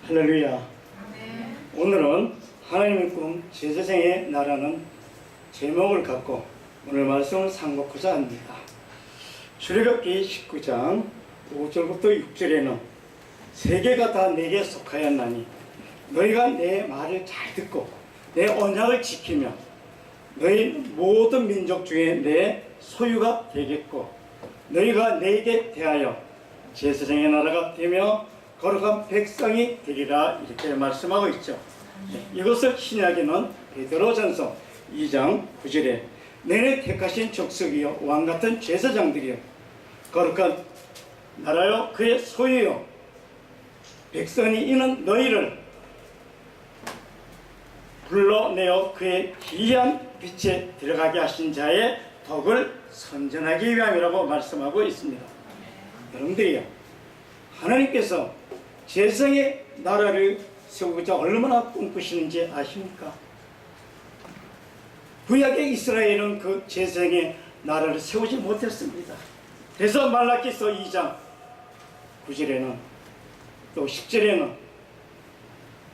할렐루야. 오늘은 하나님의 꿈 제사장의 나라는 제목을 갖고 오늘 말씀을 상고하고자 합니다. 출애굽기 19장 5절부터 6절에는 세계가 다 내게 속하였나니 너희가 내 말을 잘 듣고 내 언약을 지키며 너희 모든 민족 중에 내 소유가 되겠고 너희가 내게 대하여 제사장의 나라가 되며 거룩한 백성이 되리라, 이렇게 말씀하고 있죠. 이것을 신약에는 베드로전서 2장 9절에 너희는 택하신 족속이요 왕같은 제사장들이요 거룩한 나라요 그의 소유요 백성이 이는 너희를 불러내어 그의 기이한 빛에 들어가게 하신 자의 덕을 선전하기 위함이라고 말씀하고 있습니다. 여러분들이요, 하나님께서 제사장의 나라를 세우고자 얼마나 꿈꾸시는지 아십니까? 구약의 이스라엘은 그 제사장의 나라를 세우지 못했습니다. 그래서 말라기서 2장 9절에는 또 10절에는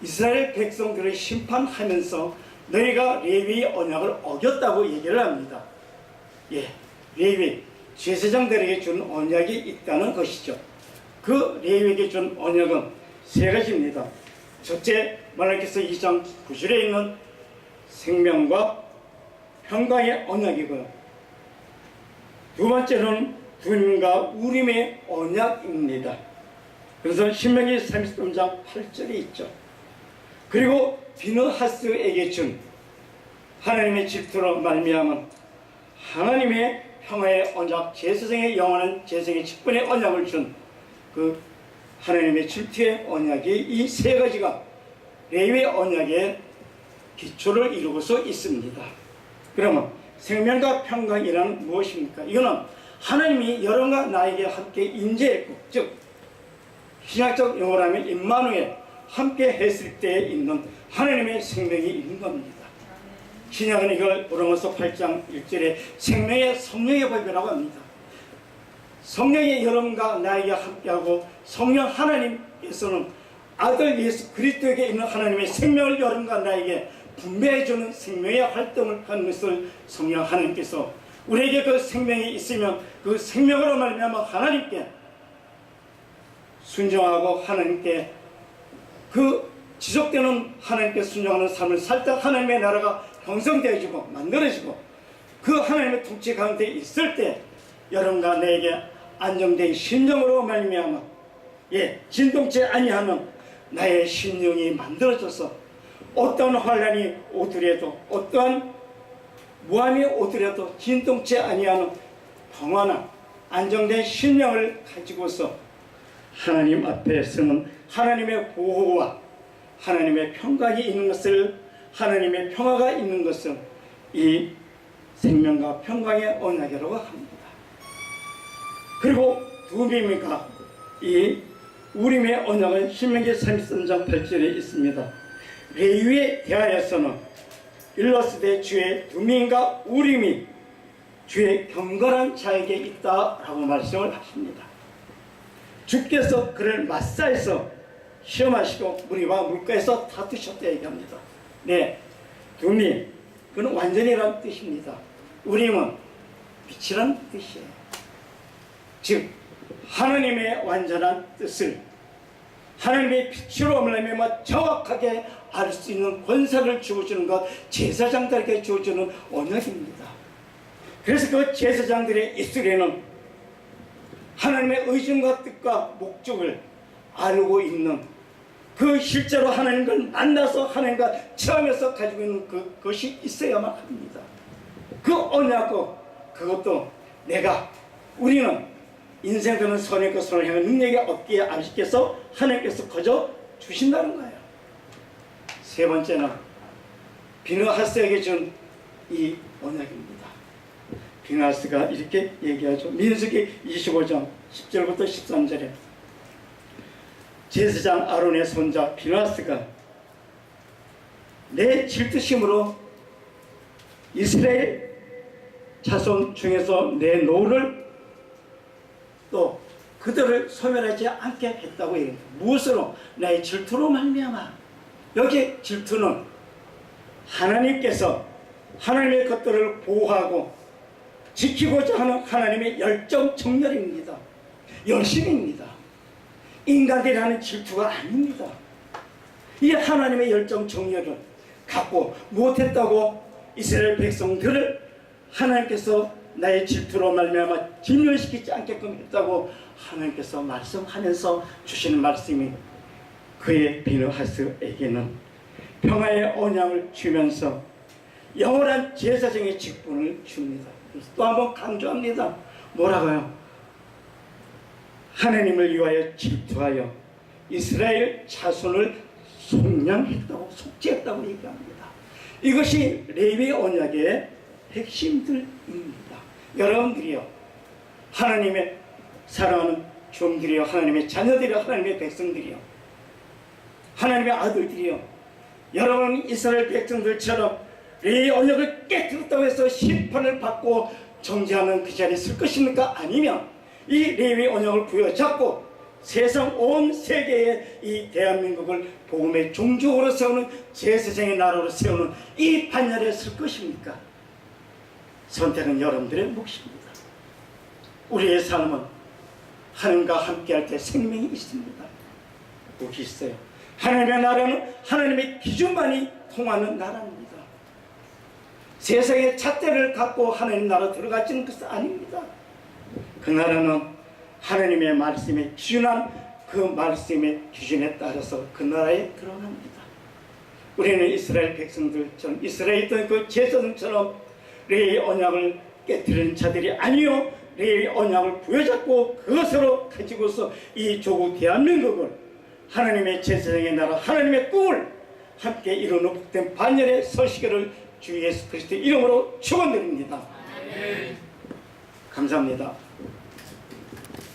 이스라엘 백성들을 심판하면서 너희가 레위의 언약을 어겼다고 얘기를 합니다. 레위, 제사장들에게 준 언약이 있다는 것이죠. 그 레위에게 준 언약은 세 가지입니다. 첫째, 말라기서 2장 9절에 있는 생명과 평강의 언약이고요. 두 번째는 둠과 우림의 언약입니다. 그래서 신명기 33장 8절에 있죠. 그리고 비느하스에게 준 하나님의 질투로 말미암은 하나님의 평화의 언약, 제사장의 영원한 제사장의 직분의 언약을 준 그 하나님의 질투의 언약이 이 세 가지가 레위의 언약의 기초를 이루고서 있습니다. 그러면 생명과 평강이란 무엇입니까? 이거는 하나님이 여러분과 나에게 함께 임재했고, 즉 신약적 용어로 하면 임마누엘, 함께 했을 때에 있는 하나님의 생명이 있는 겁니다. 신약은 이걸 로마서 8장 1절에 생명의 성령의 법이라고 합니다. 성령이 여러분과 나에게 함께하고 성령 하나님께서는 아들 예수 그리스도에게 있는 하나님의 생명을 여러분과 나에게 분배해주는 생명의 활동을 하는 것을 성령 하나님께서 우리에게 그 생명이 있으면 그 생명으로 말미암아 하나님께 순종하고 하나님께 그 지속되는 하나님께 순종하는 삶을 살 때 하나님의 나라가 형성되어지고 만들어지고 그 하나님의 통치 가운데 있을 때 여러분과 내게 안정된 심령으로 말미암아 진동치 아니하는 나의 심령이 만들어져서 어떠한 환란이 오더라도 어떠한 무함이 오더라도 진동치 아니하는 평안한 안정된 심령을 가지고서 하나님 앞에 서는 하나님의 보호와 하나님의 평강이 있는 것을, 하나님의 평화가 있는 것을 이 생명과 평강의 언약이라고 합니다. 그리고 두림과 이 우림의 언약은 신명기 33장 8절에 있습니다. 레위에 대하여서는 일러스되 주의 두림과 우림이 주의 경건한 자에게 있다라고 말씀을 하십니다. 주께서 그를 마사에서 시험하시고 무리와 물가에서 다투셨다 얘기합니다. 두림, 그건 완전이란 뜻입니다. 우림은 빛이란 뜻이에요. 즉 하나님의 완전한 뜻을 하나님의 빛으로 말미암아 정확하게 알 수 있는 권세를 주어주는 것, 제사장들에게 주어주는 언약입니다. 그래서 그 제사장들의 입술에는 하나님의 의중과 뜻과 목적을 알고 있는 그 실제로 하나님을 만나서 하나님과 체험해서 가지고 있는 그것이 있어야만 합니다. 그 언약고 그것도 우리는 인생되는 선의 것을 향한 능력이 없기에 아시께서 하나님께서 거저 주신다는 거예요. 세 번째는 비느하스에게 준 이 언약입니다. 비느하스가 이렇게 얘기하죠. 민수기 25장 10절부터 13절에 제사장 아론의 손자 비느하스가 내 질투심으로 이스라엘 자손 중에서 내 노를 또 그들을 소멸하지 않게 했다고 얘기합니다. 무엇으로? 나의 질투로 말미암아. 여기 질투는 하나님께서 하나님의 것들을 보호하고 지키고자 하는 하나님의 열정 정열입니다. 열심입니다. 인간들이 하는 질투가 아닙니다. 이 하나님의 열정 정열을 갖고 못했다고 이스라엘 백성들을 하나님께서 나의 질투로 말미암아 진멸시키지 않게끔 했다고 하나님께서 말씀하면서 주시는 말씀이 그의 비느하스에게는 평화의 언약을 주면서 영원한 제사장의 직분을 줍니다. 그래서 또 한번 강조합니다. 뭐라고요? 하나님을 위하여 질투하여 이스라엘 자손을 속량했다고 속죄했다고 얘기합니다. 이것이 레위의 언약의 핵심들입니다. 여러분들이요, 하나님의 사랑하는 종들이요, 하나님의 자녀들이요, 하나님의 백성들이요, 하나님의 아들들이요, 여러분 이스라엘 백성들처럼 레위의 언약을 깨뜨렸다고 해서 심판을 받고 정죄하는 그 자리에 설 것입니까? 아니면 이 레위의 언약을 부여잡고 세상 온 세계에 이 대한민국을 복음의 종족으로 세우는 제사장의 나라로 세우는 이 반열에 설 것입니까? 선택은 여러분들의 몫입니다. 우리의 삶은 하나님과 함께할 때 생명이 있습니다. 복이 있어요. 하나님의 나라는 하나님의 기준만이 통하는 나라입니다. 세상의 잣대를 갖고 하나님 나라 들어가지는 것은 아닙니다. 그 나라는 하나님의 말씀에 기준한 그 말씀의 기준에 따라서 그 나라에 들어갑니다. 우리는 이스라엘 백성들처럼 이스라엘에 있던 그 제사장처럼 레위의 언약을 깨뜨리는 자들이 아니요, 레위의 언약을 부여잡고 그것으로 가지고서 이 조국 대한민국을 하나님의 제사장의 나라, 하나님의 꿈을 함께 이루는 복된 반열에 서시기를 주 예수 그리스도의 이름으로 축원드립니다. 감사합니다.